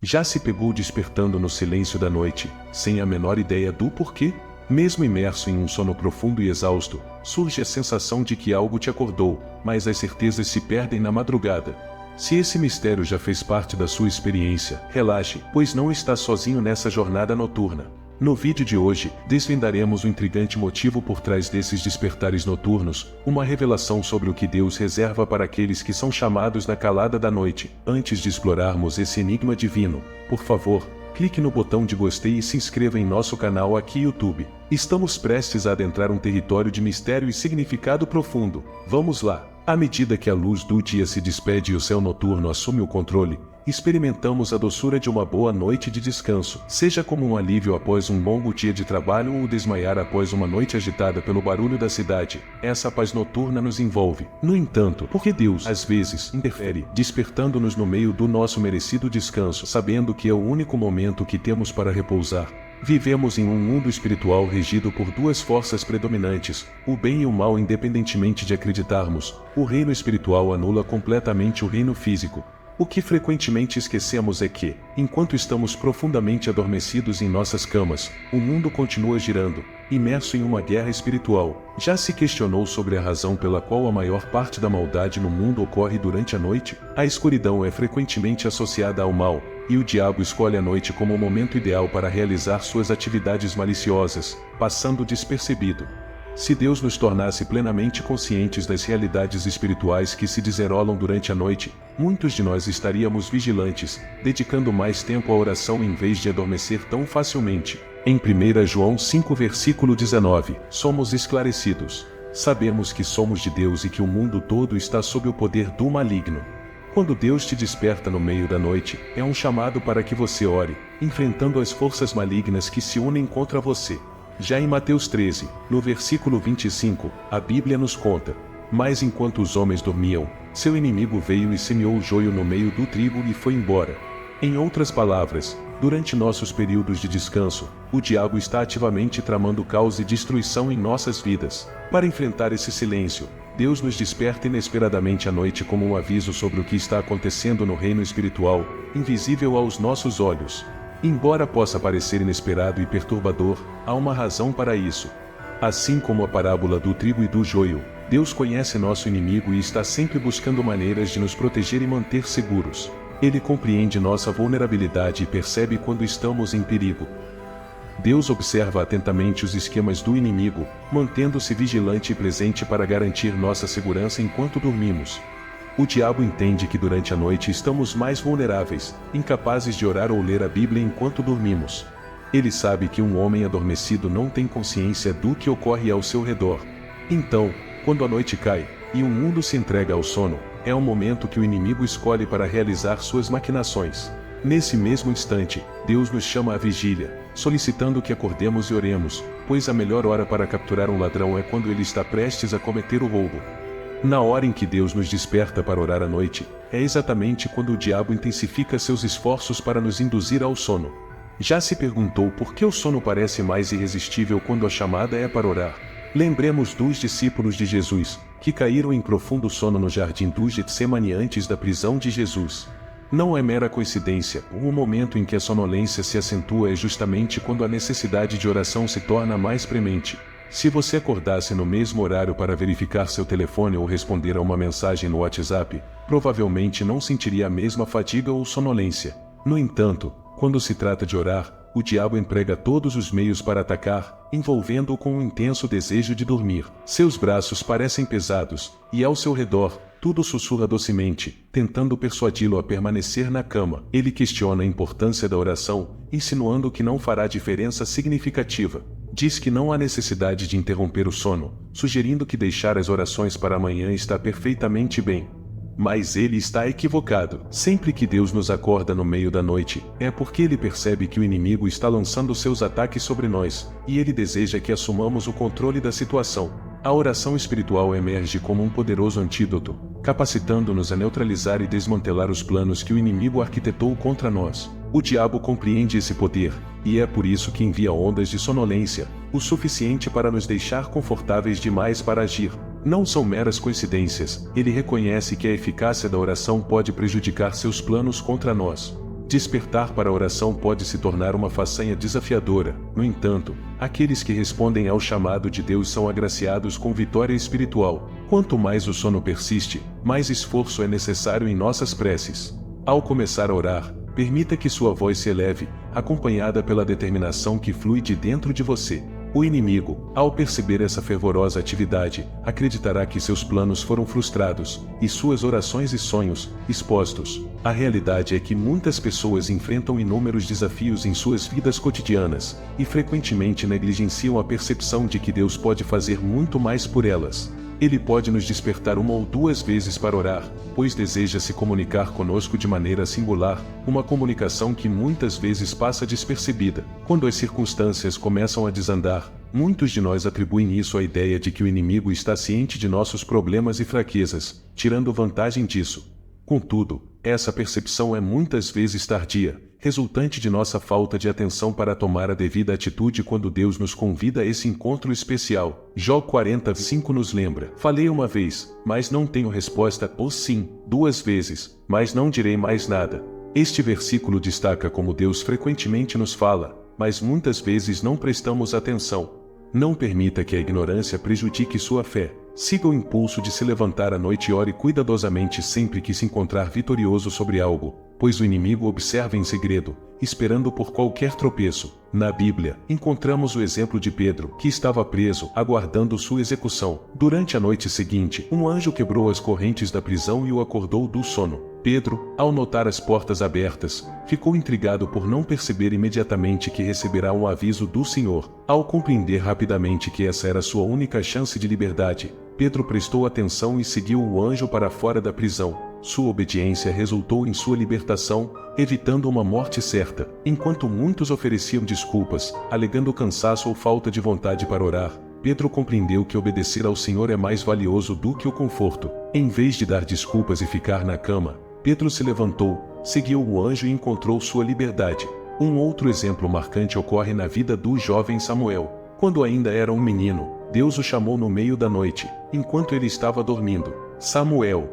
Já se pegou despertando no silêncio da noite, sem a menor ideia do porquê? Mesmo imerso em um sono profundo e exausto, surge a sensação de que algo te acordou, mas as certezas se perdem na madrugada. Se esse mistério já fez parte da sua experiência, relaxe, pois não está sozinho nessa jornada noturna. No vídeo de hoje, desvendaremos o intrigante motivo por trás desses despertares noturnos, uma revelação sobre o que Deus reserva para aqueles que são chamados na calada da noite. Antes de explorarmos esse enigma divino, por favor, clique no botão de gostei e se inscreva em nosso canal aqui no YouTube. Estamos prestes a adentrar um território de mistério e significado profundo. Vamos lá! À medida que a luz do dia se despede e o céu noturno assume o controle, experimentamos a doçura de uma boa noite de descanso, seja como um alívio após um longo dia de trabalho ou desmaiar após uma noite agitada pelo barulho da cidade. Essa paz noturna nos envolve. No entanto, por que Deus, às vezes, interfere, despertando-nos no meio do nosso merecido descanso, sabendo que é o único momento que temos para repousar? Vivemos em um mundo espiritual regido por duas forças predominantes, o bem e o mal, independentemente de acreditarmos. O reino espiritual anula completamente o reino físico. O que frequentemente esquecemos é que, enquanto estamos profundamente adormecidos em nossas camas, o mundo continua girando, imerso em uma guerra espiritual. Já se questionou sobre a razão pela qual a maior parte da maldade no mundo ocorre durante a noite? A escuridão é frequentemente associada ao mal, e o diabo escolhe a noite como o momento ideal para realizar suas atividades maliciosas, passando despercebido. Se Deus nos tornasse plenamente conscientes das realidades espirituais que se desenrolam durante a noite, muitos de nós estaríamos vigilantes, dedicando mais tempo à oração em vez de adormecer tão facilmente. Em 1 João 5 versículo 19, somos esclarecidos. Sabemos que somos de Deus e que o mundo todo está sob o poder do maligno. Quando Deus te desperta no meio da noite, é um chamado para que você ore, enfrentando as forças malignas que se unem contra você. Já em Mateus 13, no versículo 25, a Bíblia nos conta: mas enquanto os homens dormiam, seu inimigo veio e semeou o joio no meio do trigo e foi embora. Em outras palavras, durante nossos períodos de descanso, o diabo está ativamente tramando caos e destruição em nossas vidas. Para enfrentar esse silêncio, Deus nos desperta inesperadamente à noite como um aviso sobre o que está acontecendo no reino espiritual, invisível aos nossos olhos. Embora possa parecer inesperado e perturbador, há uma razão para isso. Assim como a parábola do trigo e do joio, Deus conhece nosso inimigo e está sempre buscando maneiras de nos proteger e manter seguros. Ele compreende nossa vulnerabilidade e percebe quando estamos em perigo. Deus observa atentamente os esquemas do inimigo, mantendo-se vigilante e presente para garantir nossa segurança enquanto dormimos. O diabo entende que durante a noite estamos mais vulneráveis, incapazes de orar ou ler a Bíblia enquanto dormimos. Ele sabe que um homem adormecido não tem consciência do que ocorre ao seu redor. Então, quando a noite cai, e o mundo se entrega ao sono, é o momento que o inimigo escolhe para realizar suas maquinações. Nesse mesmo instante, Deus nos chama à vigília, solicitando que acordemos e oremos, pois a melhor hora para capturar um ladrão é quando ele está prestes a cometer o roubo. Na hora em que Deus nos desperta para orar à noite, é exatamente quando o diabo intensifica seus esforços para nos induzir ao sono. Já se perguntou por que o sono parece mais irresistível quando a chamada é para orar? Lembremos dos discípulos de Jesus, que caíram em profundo sono no jardim do Getsemane antes da prisão de Jesus. Não é mera coincidência, o momento em que a sonolência se acentua é justamente quando a necessidade de oração se torna mais premente. Se você acordasse no mesmo horário para verificar seu telefone ou responder a uma mensagem no WhatsApp, provavelmente não sentiria a mesma fadiga ou sonolência. No entanto, quando se trata de orar, o diabo emprega todos os meios para atacar, envolvendo-o com um intenso desejo de dormir. Seus braços parecem pesados, e ao seu redor, tudo sussurra docemente, tentando persuadi-lo a permanecer na cama. Ele questiona a importância da oração, insinuando que não fará diferença significativa. Diz que não há necessidade de interromper o sono, sugerindo que deixar as orações para amanhã está perfeitamente bem. Mas ele está equivocado. Sempre que Deus nos acorda no meio da noite, é porque ele percebe que o inimigo está lançando seus ataques sobre nós, e ele deseja que assumamos o controle da situação. A oração espiritual emerge como um poderoso antídoto, capacitando-nos a neutralizar e desmantelar os planos que o inimigo arquitetou contra nós. O diabo compreende esse poder, e é por isso que envia ondas de sonolência, o suficiente para nos deixar confortáveis demais para agir. Não são meras coincidências, ele reconhece que a eficácia da oração pode prejudicar seus planos contra nós. Despertar para a oração pode se tornar uma façanha desafiadora. No entanto, aqueles que respondem ao chamado de Deus são agraciados com vitória espiritual. Quanto mais o sono persiste, mais esforço é necessário em nossas preces. Ao começar a orar, permita que sua voz se eleve, acompanhada pela determinação que flui de dentro de você. O inimigo, ao perceber essa fervorosa atividade, acreditará que seus planos foram frustrados, e suas orações e sonhos, expostos. A realidade é que muitas pessoas enfrentam inúmeros desafios em suas vidas cotidianas, e frequentemente negligenciam a percepção de que Deus pode fazer muito mais por elas. Ele pode nos despertar uma ou duas vezes para orar, pois deseja se comunicar conosco de maneira singular, uma comunicação que muitas vezes passa despercebida. Quando as circunstâncias começam a desandar, muitos de nós atribuem isso à ideia de que o inimigo está ciente de nossos problemas e fraquezas, tirando vantagem disso. Contudo, essa percepção é muitas vezes tardia, resultante de nossa falta de atenção para tomar a devida atitude quando Deus nos convida a esse encontro especial. Jó 40:5 nos lembra: falei uma vez, mas não tenho resposta, ou sim, duas vezes, mas não direi mais nada. Este versículo destaca como Deus frequentemente nos fala, mas muitas vezes não prestamos atenção. Não permita que a ignorância prejudique sua fé. Siga o impulso de se levantar à noite e ore cuidadosamente sempre que se encontrar vitorioso sobre algo, pois o inimigo observa em segredo, esperando por qualquer tropeço. Na Bíblia, encontramos o exemplo de Pedro, que estava preso, aguardando sua execução. Durante a noite seguinte, um anjo quebrou as correntes da prisão e o acordou do sono. Pedro, ao notar as portas abertas, ficou intrigado por não perceber imediatamente que receberá um aviso do Senhor. Ao compreender rapidamente que essa era sua única chance de liberdade, Pedro prestou atenção e seguiu o anjo para fora da prisão. Sua obediência resultou em sua libertação, evitando uma morte certa. Enquanto muitos ofereciam desculpas, alegando cansaço ou falta de vontade para orar, Pedro compreendeu que obedecer ao Senhor é mais valioso do que o conforto. Em vez de dar desculpas e ficar na cama, Pedro se levantou, seguiu o anjo e encontrou sua liberdade. Um outro exemplo marcante ocorre na vida do jovem Samuel. Quando ainda era um menino, Deus o chamou no meio da noite, enquanto ele estava dormindo. Samuel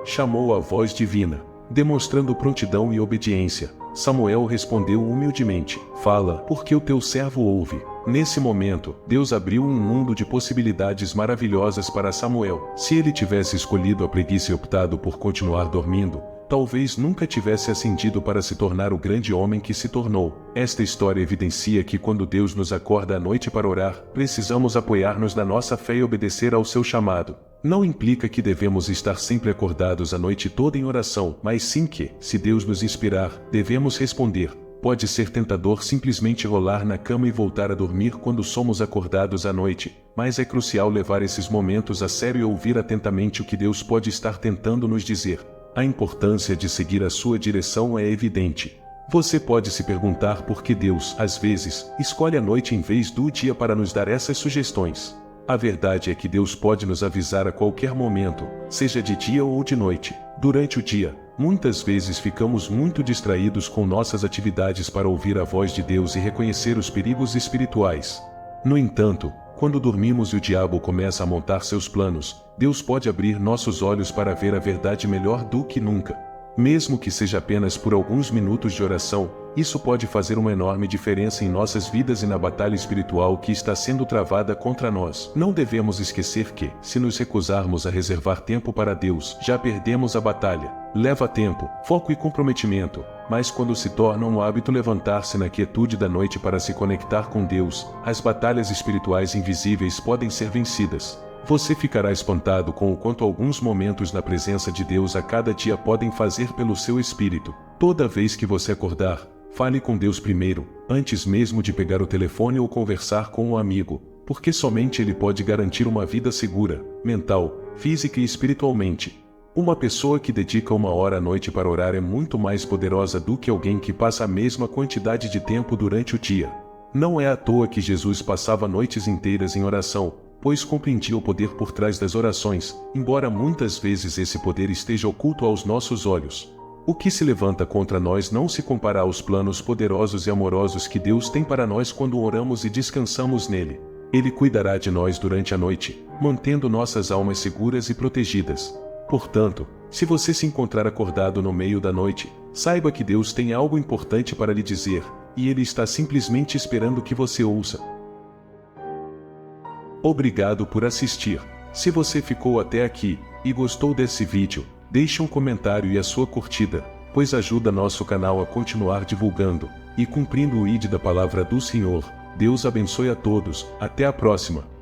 chamou a voz divina, demonstrando prontidão e obediência. Samuel respondeu humildemente: fala, porque o teu servo ouve. Nesse momento, Deus abriu um mundo de possibilidades maravilhosas para Samuel. Se ele tivesse escolhido a preguiça e optado por continuar dormindo, talvez nunca tivesse ascendido para se tornar o grande homem que se tornou. Esta história evidencia que quando Deus nos acorda à noite para orar, precisamos apoiar-nos na nossa fé e obedecer ao seu chamado. Não implica que devemos estar sempre acordados a noite toda em oração, mas sim que, se Deus nos inspirar, devemos responder. Pode ser tentador simplesmente rolar na cama e voltar a dormir quando somos acordados à noite, mas é crucial levar esses momentos a sério e ouvir atentamente o que Deus pode estar tentando nos dizer. A importância de seguir a sua direção é evidente. Você pode se perguntar por que Deus, às vezes, escolhe a noite em vez do dia para nos dar essas sugestões. A verdade é que Deus pode nos avisar a qualquer momento, seja de dia ou de noite. Durante o dia, muitas vezes ficamos muito distraídos com nossas atividades para ouvir a voz de Deus e reconhecer os perigos espirituais. No entanto, quando dormimos e o diabo começa a montar seus planos, Deus pode abrir nossos olhos para ver a verdade melhor do que nunca. Mesmo que seja apenas por alguns minutos de oração, isso pode fazer uma enorme diferença em nossas vidas e na batalha espiritual que está sendo travada contra nós. Não devemos esquecer que, se nos recusarmos a reservar tempo para Deus, já perdemos a batalha. Leva tempo, foco e comprometimento, mas quando se torna um hábito levantar-se na quietude da noite para se conectar com Deus, as batalhas espirituais invisíveis podem ser vencidas. Você ficará espantado com o quanto alguns momentos na presença de Deus a cada dia podem fazer pelo seu espírito. Toda vez que você acordar, fale com Deus primeiro, antes mesmo de pegar o telefone ou conversar com um amigo, porque somente Ele pode garantir uma vida segura, mental, física e espiritualmente. Uma pessoa que dedica 1 hora à noite para orar é muito mais poderosa do que alguém que passa a mesma quantidade de tempo durante o dia. Não é à toa que Jesus passava noites inteiras em oração, pois compreendia o poder por trás das orações, embora muitas vezes esse poder esteja oculto aos nossos olhos. O que se levanta contra nós não se compara aos planos poderosos e amorosos que Deus tem para nós quando oramos e descansamos nele. Ele cuidará de nós durante a noite, mantendo nossas almas seguras e protegidas. Portanto, se você se encontrar acordado no meio da noite, saiba que Deus tem algo importante para lhe dizer, e Ele está simplesmente esperando que você ouça. Obrigado por assistir. Se você ficou até aqui e gostou desse vídeo, deixe um comentário e a sua curtida, pois ajuda nosso canal a continuar divulgando e cumprindo o ID da palavra do Senhor. Deus abençoe a todos. Até a próxima.